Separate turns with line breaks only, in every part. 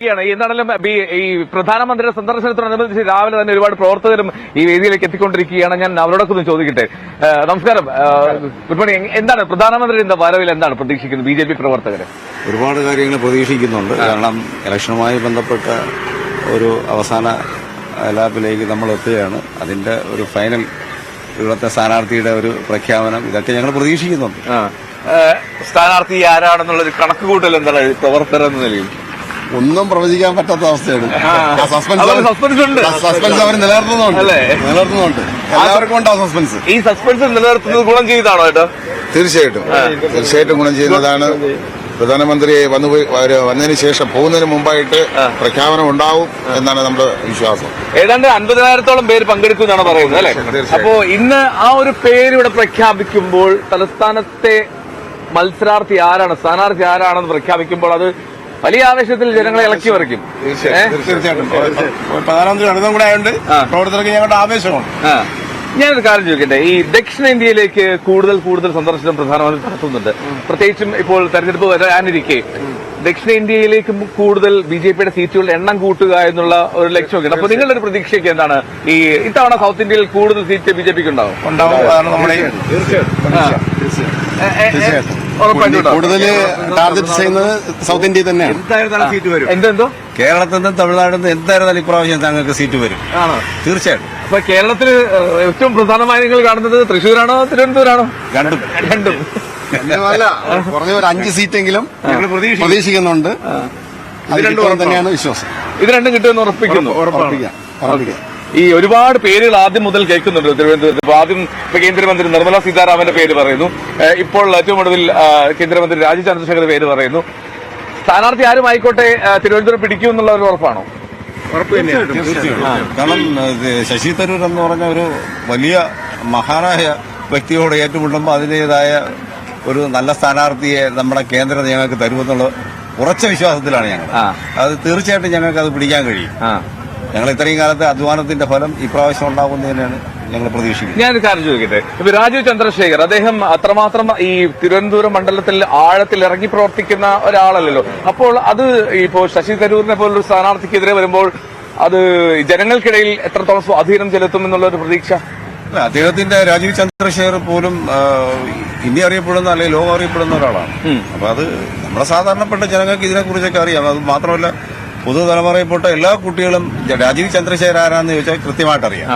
എന്താണെങ്കിലും ഈ പ്രധാനമന്ത്രിയുടെ സന്ദർശനത്തോടനുബന്ധിച്ച് രാവിലെ തന്നെ ഒരുപാട് പ്രവർത്തകരും ഈ വേദിയിലേക്ക് എത്തിക്കൊണ്ടിരിക്കുകയാണ്. ഞാൻ അവരോടൊക്കെ ഒന്ന് ചോദിക്കട്ടെ. നമസ്കാരം, ഗുഡ് മോർണിംഗ്. എന്താണ് പ്രധാനമന്ത്രിയുടെ വരവിൽ എന്താണ് പ്രതീക്ഷിക്കുന്നത് ബി.ജെ.പി. പ്രവർത്തകർ?
ഒരുപാട് കാര്യങ്ങൾ പ്രതീക്ഷിക്കുന്നുണ്ട്. കാരണം ഇലക്ഷനുമായി ബന്ധപ്പെട്ട ഒരു അവസാന ലാപ്പിലേക്ക് നമ്മൾ എത്തുകയാണ്. അതിന്റെ ഒരു ഫൈനൽ ഇവിടുത്തെ സ്ഥാനാർത്ഥിയുടെ ഒരു പ്രഖ്യാപനം, ഇതൊക്കെ ഞങ്ങൾ പ്രതീക്ഷിക്കുന്നുണ്ട്.
സ്ഥാനാർത്ഥി ആരാണെന്നുള്ളൊരു കണക്കുകൂട്ടൽ എന്താണ് പ്രവർത്തകർ എന്ന നിലയിൽ?
ഒന്നും പ്രവചിക്കാൻ പറ്റാത്ത അവസ്ഥയാണ്.
സസ്പെൻസ്
അവർ നിലനിർത്തുന്നുണ്ട്. എല്ലാവർക്കും ഉണ്ട് ആ സസ്പെൻസ്.
ഈ സസ്പെൻസ് നിലനിർത്തുന്നത് ഗുണം ചെയ്താണോ ഏട്ടോ?
തീർച്ചയായിട്ടും ഗുണം ചെയ്യുന്നതാണ്. പ്രധാനമന്ത്രി വന്നതിന് ശേഷം പോകുന്നതിന് മുമ്പായിട്ട് പ്രഖ്യാപനം ഉണ്ടാവും എന്നാണ് നമ്മുടെ വിശ്വാസം.
ഏതാണ്ട് 50,000-ഓളം പേര് പങ്കെടുക്കുമെന്നാണ് പറയുന്നത് അല്ലെ? അപ്പോ ഇന്ന് ആ ഒരു പേര് ഇവിടെ പ്രഖ്യാപിക്കുമ്പോൾ തലസ്ഥാനത്തെ മത്സരാർത്ഥി ആരാണ്, സ്ഥാനാർത്ഥി ആരാണെന്ന് പ്രഖ്യാപിക്കുമ്പോൾ അത് വലിയ ആവേശത്തിൽ ജനങ്ങളെ ഇളക്കി മറിക്കും.
തീർച്ചയായിട്ടും പ്രധാനമന്ത്രി അടുത്തും കൂടെ ആയതുകൊണ്ട് പ്രവർത്തകർക്ക് ഞങ്ങളുടെ ആവേശമാണ്.
ഞാനൊരു കാര്യം ചോദിക്കട്ടെ, ഈ ദക്ഷിണേന്ത്യയിലേക്ക് കൂടുതൽ സന്ദർശനം പ്രധാനമന്ത്രി നടത്തുന്നുണ്ട്. പ്രത്യേകിച്ചും ഇപ്പോൾ തെരഞ്ഞെടുപ്പ് വരാനിരിക്കെ ദക്ഷിണേന്ത്യയിലേക്ക് കൂടുതൽ ബി.ജെ.പിയുടെ സീറ്റുകളുടെ എണ്ണം കൂട്ടുക എന്നുള്ള ഒരു ലക്ഷ്യമൊക്കെ. അപ്പൊ നിങ്ങളുടെ ഒരു പ്രതീക്ഷയ്ക്ക് എന്താണ്? ഈ ഇത്തവണ സൗത്ത് ഇന്ത്യയിൽ കൂടുതൽ സീറ്റ് ബി.ജെ.പിക്ക് ഉണ്ടാവും?
കൂടുതൽ ടാർഗറ്റ് ചെയ്യുന്നത് സൗത്ത് ഇന്ത്യയിൽ തന്നെയാണ്.
സീറ്റ് വരും. എന്തോ
കേരളത്തിൽ നിന്നും തമിഴ്നാട്ടിൽ നിന്ന് എന്തായിരുന്നാലും ഇപ്രാവശ്യം താങ്കൾക്ക് സീറ്റ് വരും. തീർച്ചയായിട്ടും.
അപ്പൊ കേരളത്തിൽ ഏറ്റവും പ്രധാനമായി നിങ്ങൾ കാണുന്നത് തൃശ്ശൂരാണോ തിരുവനന്തപുരമാണോ? രണ്ടും
കുറഞ്ഞ ഒരു 5 സീറ്റെങ്കിലും പ്രതീക്ഷിക്കുന്നുണ്ട്. തന്നെയാണ് വിശ്വാസം.
ഇത് രണ്ടും കിട്ടുമെന്ന് ഉറപ്പിക്കുന്നു. ഈ ഒരുപാട് പേരുകൾ ആദ്യം മുതൽ കേൾക്കുന്നുണ്ട് തിരുവനന്തപുരത്ത്. ഇപ്പൊ ആദ്യം കേന്ദ്രമന്ത്രി നിർമ്മല സീതാരാമന്റെ പേര് പറയുന്നു. ഇപ്പോൾ ഏറ്റവും ഒടുവിൽ കേന്ദ്രമന്ത്രി രാജീവ് ചന്ദ്രശേഖർ പേര് പറയുന്നു. സ്ഥാനാർത്ഥി ആരും ആയിക്കോട്ടെ തിരുവനന്തപുരം പിടിക്കുമെന്നുള്ള ഒരു ഉറപ്പാണോ?
ഉറപ്പ് തന്നെയാണ്. കാരണം ശശി തരൂർ എന്ന് പറഞ്ഞ ഒരു വലിയ മഹാനായ വ്യക്തിയോട് ഏറ്റുമുട്ടുമ്പോൾ അതിന്റേതായ ഒരു നല്ല സ്ഥാനാർത്ഥിയെ നമ്മുടെ കേന്ദ്രം ഞങ്ങൾക്ക് തരുമെന്നുള്ള ഉറച്ച വിശ്വാസത്തിലാണ് ഞങ്ങൾ. അത് തീർച്ചയായിട്ടും ഞങ്ങൾക്ക് അത് പിടിക്കാൻ കഴിയും. ഞങ്ങൾ ഇത്രയും കാലത്തെ അധ്വാനത്തിന്റെ ഫലം ഇപ്രാവശ്യം ഉണ്ടാകുന്നതിനാണ് ഞങ്ങൾ പ്രതീക്ഷിക്കുന്നത്.
ഞാനൊരു കാര്യം ചോദിക്കട്ടെ, ഇപ്പൊ രാജീവ് ചന്ദ്രശേഖർ അദ്ദേഹം അത്രമാത്രം ഈ തിരുവനന്തപുരം മണ്ഡലത്തിൽ ആഴത്തിൽ ഇറങ്ങി പ്രവർത്തിക്കുന്ന ഒരാളല്ലല്ലോ. അപ്പോൾ അത് ഇപ്പോൾ ശശി തരൂരിനെ പോലൊരു സ്ഥാനാർത്ഥിക്കെതിരെ വരുമ്പോൾ അത് ജനങ്ങൾക്കിടയിൽ എത്രത്തോളം സ്വാധീനം ചെലുത്തും എന്നുള്ള ഒരു പ്രതീക്ഷ?
അദ്ദേഹത്തിന്റെ രാജീവ് ചന്ദ്രശേഖർ പോലും ഇന്ത്യ അറിയപ്പെടുന്ന അല്ലെങ്കിൽ ലോകം അറിയപ്പെടുന്ന ഒരാളാണ്. അപ്പൊ അത് നമ്മുടെ സാധാരണപ്പെട്ട ജനങ്ങൾക്ക് ഇതിനെക്കുറിച്ചൊക്കെ അറിയാം. അത് മാത്രമല്ല പുതുതലമുറയിൽപ്പെട്ട എല്ലാ കുട്ടികളും രാജീവ് ചന്ദ്രശേഖർ ആരാന്ന് ചോദിച്ചാൽ കൃത്യമായിട്ട് അറിയാം.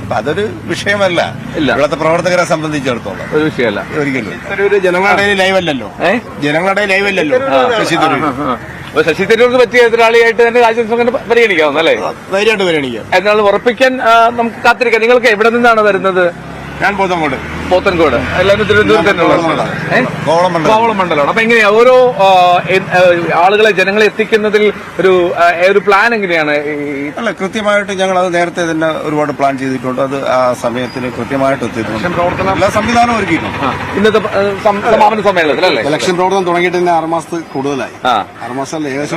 അപ്പൊ അതൊരു വിഷയമല്ല ഇവിടുത്തെ പ്രവർത്തകരെ സംബന്ധിച്ചിടത്തോളം.
ഒരു വിഷയമല്ല ഒരിക്കലും.
ജനങ്ങളുടെ ലൈവല്ലല്ലോ ശശി തരൂർ.
ശശി തരൂർക്ക് പറ്റിയ എതിരാളിയായിട്ട് തന്നെ രാജ്യസഭ പരിഗണിക്കാവുന്ന അല്ലേ?
ധൈര്യമായിട്ട് പരിഗണിക്കാം.
എന്നാൽ ഉറപ്പിക്കാൻ നമുക്ക് കാത്തിരിക്കാം. നിങ്ങൾക്ക് എവിടെ നിന്നാണ് വരുന്നത്?
ഞാൻ
പോത്തൻകോട്. എല്ലാവരും തിരുവനന്തപുരത്ത് തന്നെയുള്ള കോവളം മണ്ഡലമാണ്. അപ്പൊ എങ്ങനെയാ ഓരോ ആളുകളെ ജനങ്ങളെ എത്തിക്കുന്നതിൽ ഒരു പ്ലാൻ എങ്ങനെയാണ്?
അല്ല, കൃത്യമായിട്ട് ഞങ്ങൾ അത് നേരത്തെ തന്നെ ഒരുപാട് പ്ലാൻ ചെയ്തിട്ടുണ്ട്. അത് ആ സമയത്തിന് കൃത്യമായിട്ട് എത്തിയിട്ടുണ്ട്. എല്ലാ സംവിധാനവും ഒരുക്കിയിട്ടുണ്ട്.
ഇന്നത്തെ സമാപന സമ്മേളനത്തിൽ അല്ലേ?
ഇലക്ഷൻ പ്രവർത്തനം തുടങ്ങിയിട്ട് തന്നെ 6 മാസത്തിൽ കൂടുതലായി. 6 മാസം ഏകദേശം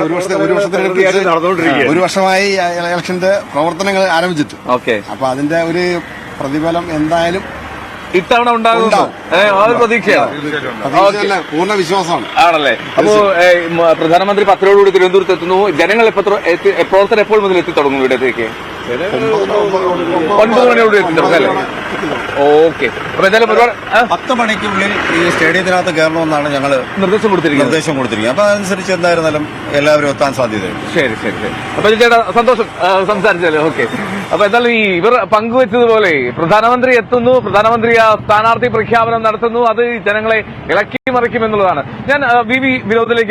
ഒരു വർഷമായി ഇലക്ഷന്റെ പ്രവർത്തനങ്ങൾ ആരംഭിച്ചിട്ട്. അപ്പൊ അതിന്റെ ഒരു പ്രതിഫലം എന്തായാലും
ഇത്തവണ ഉണ്ടാകും പ്രതീക്ഷയാണ്.
പൂർണ്ണ വിശ്വാസമാണ്.
ആണല്ലേ? അപ്പോ പ്രധാനമന്ത്രി 10-ഓടുകൂടി തിരുവനന്തപുരത്ത് എത്തുന്നു. ജനങ്ങൾ പ്രവർത്തനം എപ്പോൾ മുതൽ എത്തിത്തുടങ്ങും ഇവിടത്തേക്ക്? 9 മണിയോട് എത്തിത്തുടങ്ങും അല്ലേ? ഓക്കെ. അപ്പൊ എന്തായാലും
10 മണിക്കുള്ളിൽ ഈ സ്റ്റേഡിയത്തിനകത്ത് കയറണമെന്നാണ് ഞങ്ങൾ നിർദ്ദേശം കൊടുത്തിരിക്കുന്നത്. അപ്പൊ അതനുസരിച്ച് എന്തായിരുന്നാലും എല്ലാവരും എത്താൻ സാധ്യതയുണ്ട്.
ശരി. അപ്പൊ ചേട്ടാ സന്തോഷം സംസാരിച്ചല്ലോ. ഓക്കെ. അപ്പൊ എന്തായാലും ഇവർ പങ്കുവെച്ചതുപോലെ പ്രധാനമന്ത്രി എത്തുന്നു, പ്രധാനമന്ത്രി സ്ഥാനാർത്ഥി പ്രഖ്യാപനം നടത്തുന്നു, അത് ജനങ്ങളെ ഇളക്കി മറിക്കുമെന്നുള്ളതാണ്. ഞാൻ വി വിനോദിലേക്ക്